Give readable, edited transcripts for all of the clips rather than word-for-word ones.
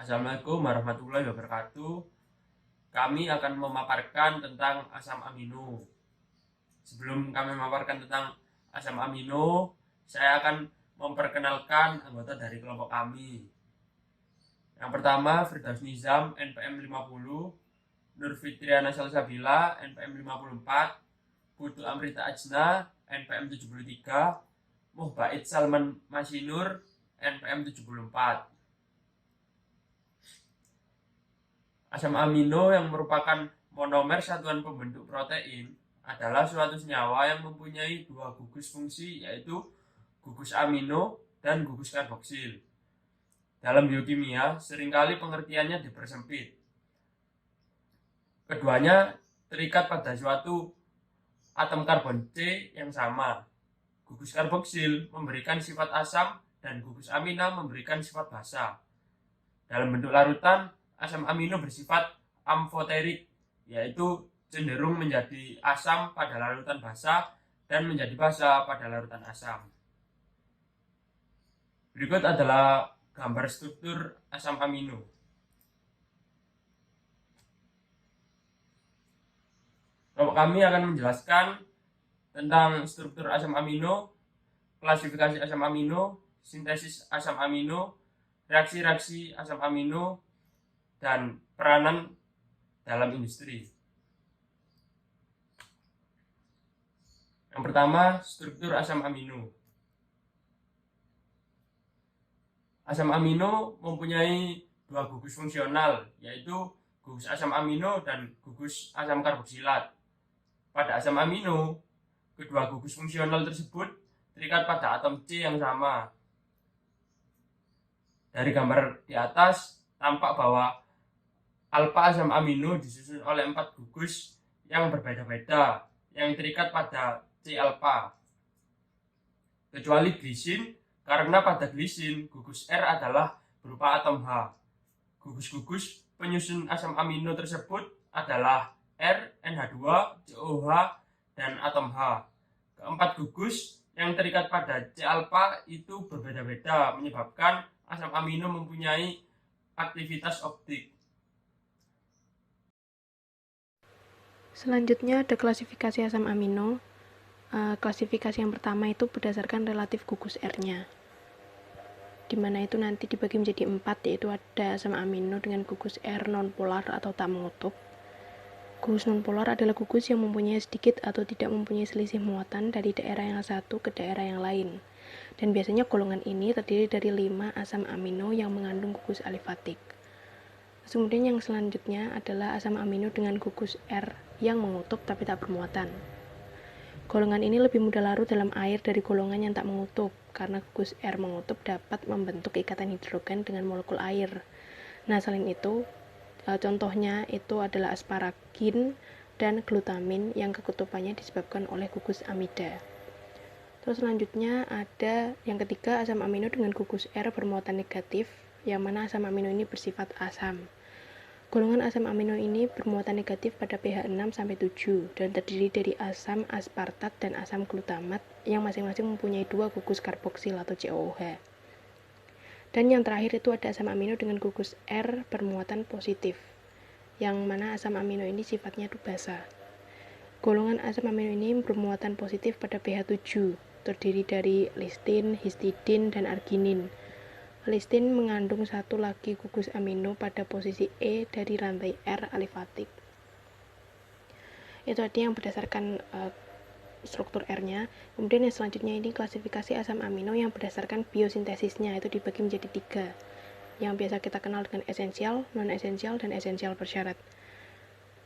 Assalamualaikum warahmatullahi wabarakatuh. Kami akan memaparkan tentang asam amino. Sebelum kami memaparkan tentang asam amino, saya akan memperkenalkan anggota dari kelompok kami. Yang pertama, Firdaus Nizam, NPM 50, Nur Fitriana Salsabila, NPM 54, Putu Amrita Ajna, NPM 73, Muhbait Salman Masinur, NPM 74. Asam amino yang merupakan monomer satuan pembentuk protein adalah suatu senyawa yang mempunyai dua gugus fungsi, yaitu gugus amino dan gugus karboksil. Dalam biokimia, seringkali pengertiannya dipersempit. Keduanya terikat pada suatu atom karbon C yang sama. Gugus karboksil memberikan sifat asam dan gugus amina memberikan sifat basa. Dalam bentuk larutan, asam amino bersifat amfoterik, yaitu cenderung menjadi asam pada larutan basa dan menjadi basa pada larutan asam. Berikut adalah gambar struktur asam amino. Kelompok kami akan menjelaskan tentang struktur asam amino, klasifikasi asam amino, sintesis asam amino, reaksi-reaksi asam amino, dan peranan dalam industri. Yang pertama, struktur asam amino. Asam amino mempunyai dua gugus fungsional, yaitu gugus asam amino dan gugus asam karboksilat. Pada asam amino, kedua gugus fungsional tersebut terikat pada atom C yang sama. Dari gambar di atas, tampak bahwa alfa asam amino disusun oleh 4 gugus yang berbeda-beda yang terikat pada C alfa. Kecuali glisin, karena pada glisin gugus R adalah berupa atom H. Gugus-gugus penyusun asam amino tersebut adalah R, NH2, COH, dan atom H. Keempat gugus yang terikat pada C alfa itu berbeda-beda, menyebabkan asam amino mempunyai aktivitas optik. Selanjutnya ada klasifikasi asam amino. Klasifikasi yang pertama itu berdasarkan relatif gugus R-nya, dimana itu nanti dibagi menjadi 4, yaitu ada asam amino dengan gugus R nonpolar atau tak mengutup. Gugus nonpolar adalah gugus yang mempunyai sedikit atau tidak mempunyai selisih muatan dari daerah yang satu ke daerah yang lain, dan biasanya golongan ini terdiri dari 5 asam amino yang mengandung gugus alifatik. Kemudian yang selanjutnya adalah asam amino dengan gugus R yang mengutup tapi tak bermuatan. Golongan ini lebih mudah larut dalam air dari golongan yang tak mengutup, karena gugus R mengutup dapat membentuk ikatan hidrogen dengan molekul air. Nah, selain itu, contohnya itu adalah asparagin dan glutamin yang keketupannya disebabkan oleh gugus amida. Terus selanjutnya ada yang ketiga, asam amino dengan gugus R bermuatan negatif, yang mana asam amino ini bersifat asam. Golongan asam amino ini bermuatan negatif pada pH 6-7 dan terdiri dari asam aspartat dan asam glutamat yang masing-masing mempunyai 2 gugus karboksil atau COOH. Dan yang terakhir itu ada asam amino dengan gugus R bermuatan positif, yang mana asam amino ini sifatnya itu basa. Golongan asam amino ini bermuatan positif pada pH 7, terdiri dari listin, histidin, dan arginin. Listin mengandung satu lagi gugus amino pada posisi E dari rantai R alifatik. Itu tadi yang berdasarkan struktur R-nya. Kemudian yang selanjutnya ini klasifikasi asam amino yang berdasarkan biosintesisnya, itu dibagi menjadi 3, yang biasa kita kenal dengan esensial, non-esensial, dan esensial bersyarat.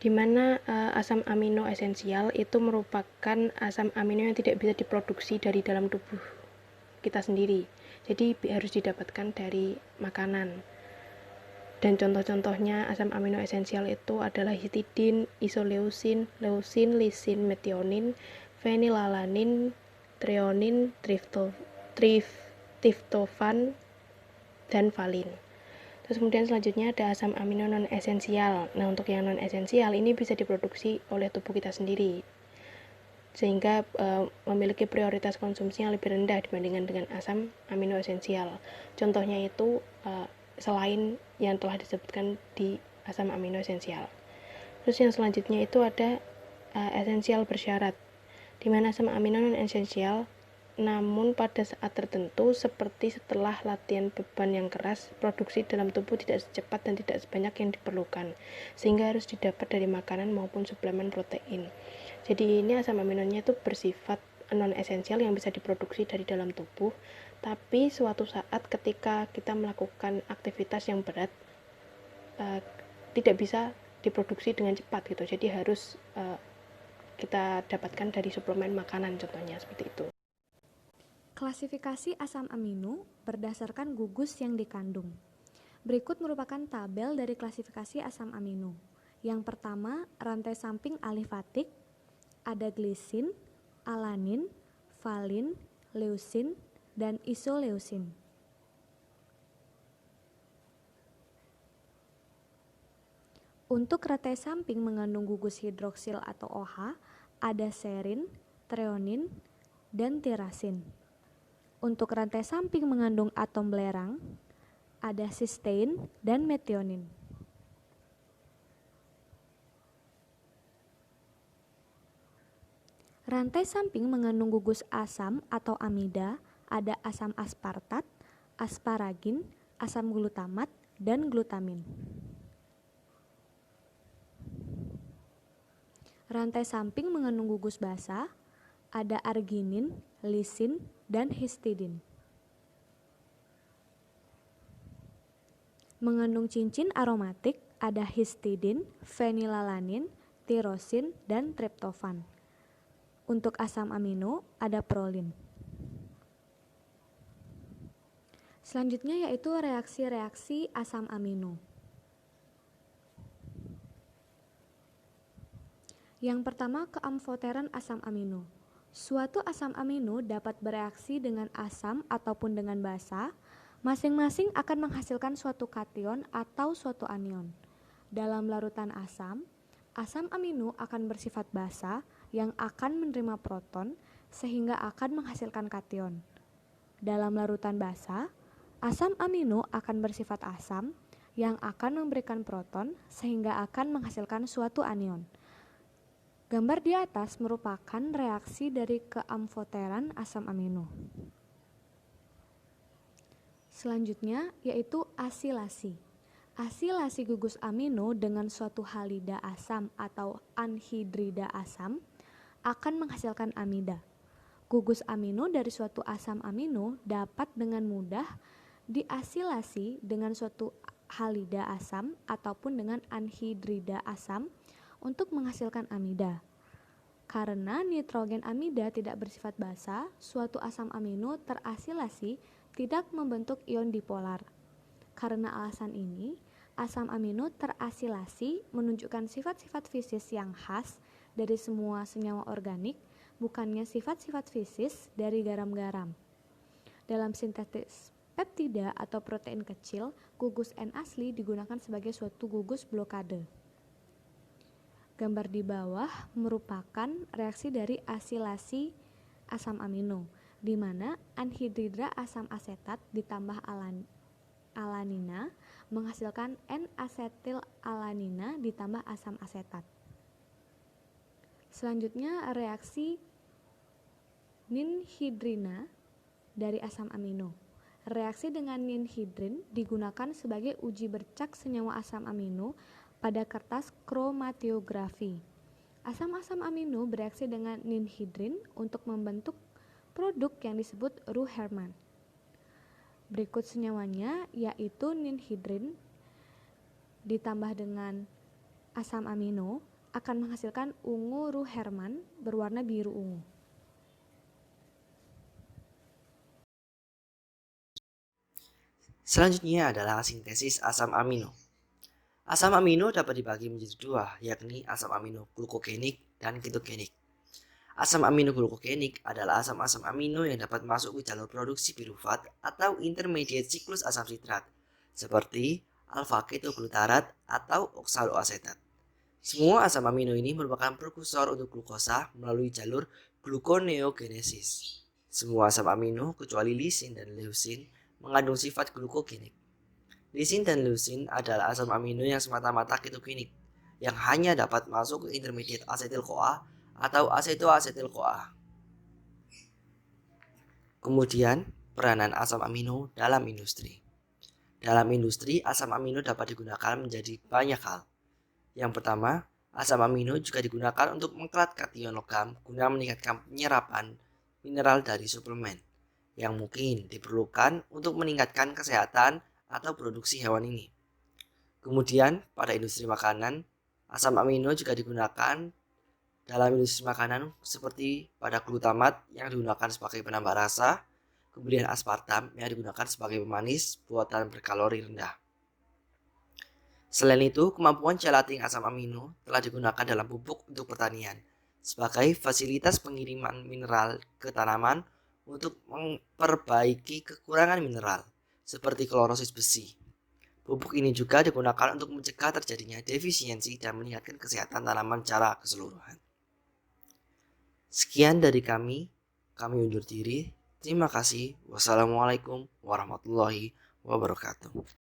Di mana asam amino esensial itu merupakan asam amino yang tidak bisa diproduksi dari dalam tubuh kita sendiri, jadi harus didapatkan dari makanan. Dan contoh-contohnya asam amino esensial itu adalah histidin, isoleusin, leusin, lisin, metionin, fenilalanin, treonin, triptofan, dan valin. Terus kemudian selanjutnya ada asam amino non esensial. Nah, untuk yang non esensial ini bisa diproduksi oleh tubuh kita sendiri, sehingga memiliki prioritas konsumsi yang lebih rendah dibandingkan dengan asam amino esensial. Contohnya itu selain yang telah disebutkan di asam amino esensial. Terus yang selanjutnya itu ada esensial bersyarat, di mana asam amino non esensial namun pada saat tertentu seperti setelah latihan beban yang keras, produksi dalam tubuh tidak secepat dan tidak sebanyak yang diperlukan, sehingga harus didapat dari makanan maupun suplemen protein. Jadi ini asam aminonya itu bersifat non esensial yang bisa diproduksi dari dalam tubuh, tapi suatu saat ketika kita melakukan aktivitas yang berat tidak bisa diproduksi dengan cepat gitu. Jadi harus kita dapatkan dari suplemen makanan contohnya seperti itu. Klasifikasi asam amino berdasarkan gugus yang dikandung. Berikut merupakan tabel dari klasifikasi asam amino. Yang pertama, rantai samping alifatik, ada glisin, alanin, valin, leusin, dan isoleusin. Untuk rantai samping mengandung gugus hidroksil atau OH, ada serin, treonin, dan tirasin. Untuk rantai samping mengandung atom belerang, ada cysteine dan metionin. Rantai samping mengandung gugus asam atau amida, ada asam aspartat, asparagin, asam glutamat, dan glutamin. Rantai samping mengandung gugus basa, ada arginin, lisin, dan histidin. Mengandung cincin aromatik, ada histidin, fenilalanin, tirosin, dan triptofan. Untuk asam amino, ada prolin. Selanjutnya yaitu reaksi-reaksi asam amino. Yang pertama, keamfoteran asam amino. Suatu asam amino dapat bereaksi dengan asam ataupun dengan basa, masing-masing akan menghasilkan suatu kation atau suatu anion. Dalam larutan asam, asam amino akan bersifat basa yang akan menerima proton sehingga akan menghasilkan kation. Dalam larutan basa, asam amino akan bersifat asam yang akan memberikan proton sehingga akan menghasilkan suatu anion. Gambar di atas merupakan reaksi dari keamfoteran asam amino. Selanjutnya yaitu asilasi. Asilasi gugus amino dengan suatu halida asam atau anhidrida asam akan menghasilkan amida. Gugus amino dari suatu asam amino dapat dengan mudah diasilasi dengan suatu halida asam ataupun dengan anhidrida asam untuk menghasilkan amida. Karena nitrogen amida tidak bersifat basa, suatu asam amino terasilasi tidak membentuk ion dipolar. Karena alasan ini, asam amino terasilasi menunjukkan sifat-sifat fisis yang khas dari semua senyawa organik, bukannya sifat-sifat fisis dari garam-garam. Dalam sintesis peptida atau protein kecil, gugus N asli digunakan sebagai suatu gugus blokade. Gambar di bawah merupakan reaksi dari asilasi asam amino, di mana anhidrida asam asetat ditambah alanina menghasilkan N-asetil alanina ditambah asam asetat. Selanjutnya reaksi ninhidrina dari asam amino. Reaksi dengan ninhidrin digunakan sebagai uji bercak senyawa asam amino pada kertas kromatiografi. Asam-asam amino bereaksi dengan ninhidrin untuk membentuk produk yang disebut Ruherman. Berikut senyawanya yaitu ninhidrin ditambah dengan asam amino akan menghasilkan ungu Ruherman berwarna biru ungu. Selanjutnya adalah sintesis asam amino. Asam amino dapat dibagi menjadi dua, yakni asam amino glukogenik dan ketogenik. Asam amino glukogenik adalah asam-asam amino yang dapat masuk ke jalur produksi pirufat atau intermediate siklus asam sitrat, seperti alfa-ketoglutarat atau oksaloasetat. Semua asam amino ini merupakan prekursor untuk glukosa melalui jalur gluconeogenesis. Semua asam amino kecuali lisin dan leusin mengandung sifat glukogenik. Lisin dan leucin adalah asam amino yang semata-mata ketogenik, yang hanya dapat masuk ke intermediate asetil-CoA atau asetoasetil-CoA. Kemudian, peranan asam amino dalam industri. Dalam industri, asam amino dapat digunakan menjadi banyak hal. Yang pertama, asam amino juga digunakan untuk mengkelat kation logam guna meningkatkan penyerapan mineral dari suplemen yang mungkin diperlukan untuk meningkatkan kesehatan atau produksi hewan ini. Kemudian, pada industri makanan, asam amino juga digunakan dalam industri makanan seperti pada glutamat yang digunakan sebagai penambah rasa, kemudian aspartam yang digunakan sebagai pemanis buatan berkalori rendah. Selain itu, kemampuan gelatin asam amino telah digunakan dalam pupuk untuk pertanian sebagai fasilitas pengiriman mineral ke tanaman untuk memperbaiki kekurangan mineral seperti klorosis besi. Pupuk ini juga digunakan untuk mencegah terjadinya defisiensi dan meningkatkan kesehatan tanaman secara keseluruhan. Sekian dari kami undur diri. Terima kasih. Wassalamualaikum warahmatullahi wabarakatuh.